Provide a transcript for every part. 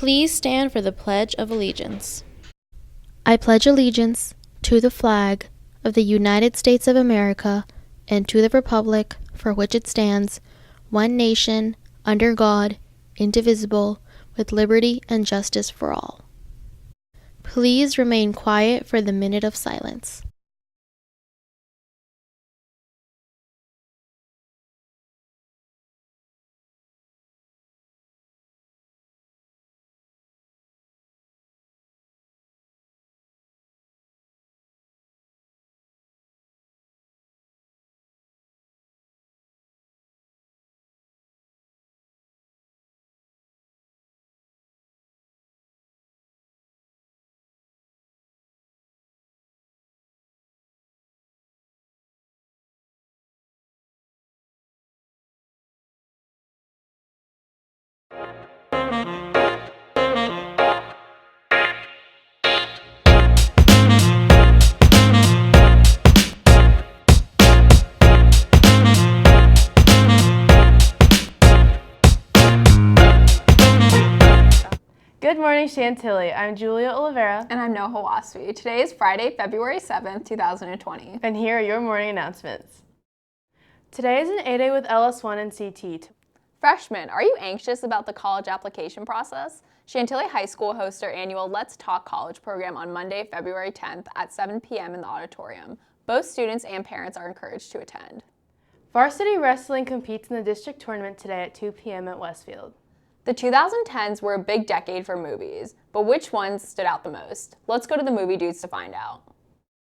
Please stand for the Pledge of Allegiance. I pledge allegiance to the flag of the United States of America and to the republic for which it stands, one nation, under God, indivisible, with liberty and justice for all. Please remain quiet for the minute of silence. Good morning, Chantilly. I'm Julia Oliveira. And I'm Noah Wasfi. Today is Friday, February 7th, 2020. And here are your morning announcements. Today is an A-Day with LS1 and CT. Freshmen, are you anxious about the college application process? Chantilly High School hosts their annual Let's Talk College program on Monday, February 10th at 7 p.m. in the auditorium. Both students and parents are encouraged to attend. Varsity Wrestling competes in the district tournament today at 2 p.m. at Westfield. The 2010s were a big decade for movies, but which ones stood out the most? Let's go to the movie dudes to find out.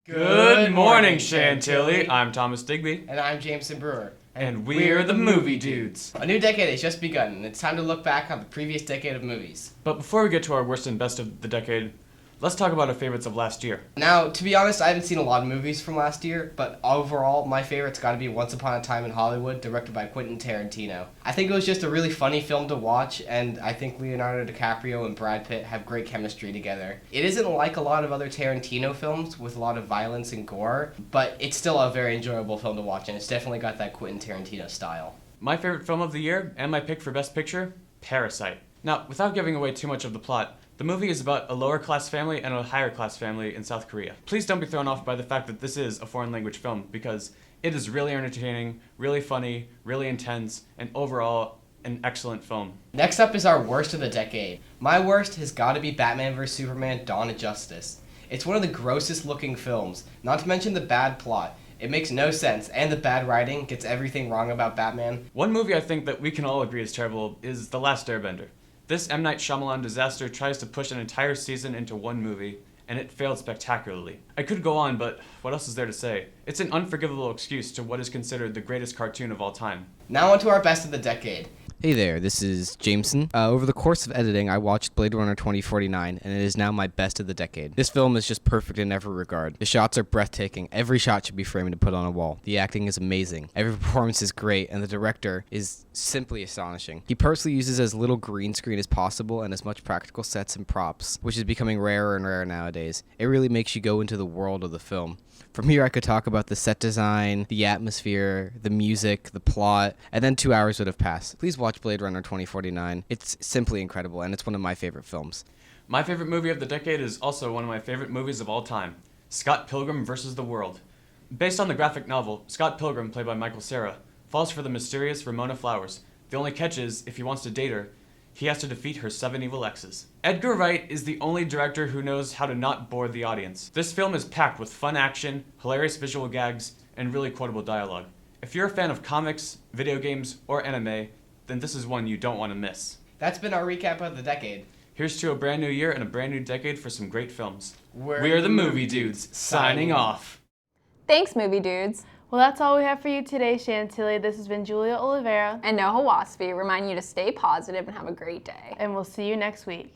Good morning, Chantilly. I'm Thomas Digby. And I'm Jameson Brewer. And we're the Movie Dudes. A new decade has just begun, and it's time to look back on the previous decade of movies. But before we get to our worst and best of the decade, let's talk about our favorites of last year. Now, to be honest, I haven't seen a lot of movies from last year, but overall, my favorite's got to be Once Upon a Time in Hollywood, directed by Quentin Tarantino. I think it was just a really funny film to watch, and I think Leonardo DiCaprio and Brad Pitt have great chemistry together. It isn't like a lot of other Tarantino films with a lot of violence and gore, but it's still a very enjoyable film to watch, and it's definitely got that Quentin Tarantino style. My favorite film of the year, and my pick for Best Picture, Parasite. Now, without giving away too much of the plot, the movie is about a lower-class family and a higher-class family in South Korea. Please don't be thrown off by the fact that this is a foreign-language film, because it is really entertaining, really funny, really intense, and overall, an excellent film. Next up is our worst of the decade. My worst has got to be Batman vs. Superman: Dawn of Justice. It's one of the grossest-looking films, not to mention the bad plot. It makes no sense, and the bad writing gets everything wrong about Batman. One movie I think that we can all agree is terrible is The Last Airbender. This M. Night Shyamalan disaster tries to push an entire season into one movie, and it failed spectacularly. I could go on, but what else is there to say? It's an unforgivable excuse to what is considered the greatest cartoon of all time. Now on to our best of the decade. Hey there, this is Jameson. Over the course of editing, I watched Blade Runner 2049, and it is now my best of the decade. This film is just perfect in every regard. The shots are breathtaking. Every shot should be framed and put on a wall. The acting is amazing. Every performance is great, and the director is simply astonishing. He purposely uses as little green screen as possible and as much practical sets and props, which is becoming rarer and rarer nowadays. It really makes you go into the world of the film. From here, I could talk about the set design, the atmosphere, the music, the plot, and then 2 hours would have passed. Please watch Blade Runner 2049. It's simply incredible, and it's one of my favorite films. My favorite movie of the decade is also one of my favorite movies of all time, Scott Pilgrim vs. the World. Based on the graphic novel, Scott Pilgrim, played by Michael Cera, falls for the mysterious Ramona Flowers. The only catch is, if he wants to date her, he has to defeat her 7 evil exes. Edgar Wright is the only director who knows how to not bore the audience. This film is packed with fun action, hilarious visual gags, and really quotable dialogue. If you're a fan of comics, video games, or anime, then this is one you don't want to miss. That's been our recap of the decade. Here's to a brand new year and a brand new decade for some great films. We're the Movie Dudes, signing off. Thanks, movie dudes. Well, that's all we have for you today, Chantilly. This has been Julia Oliveira. And Noah Wasfi, reminding you to stay positive and have a great day. And we'll see you next week.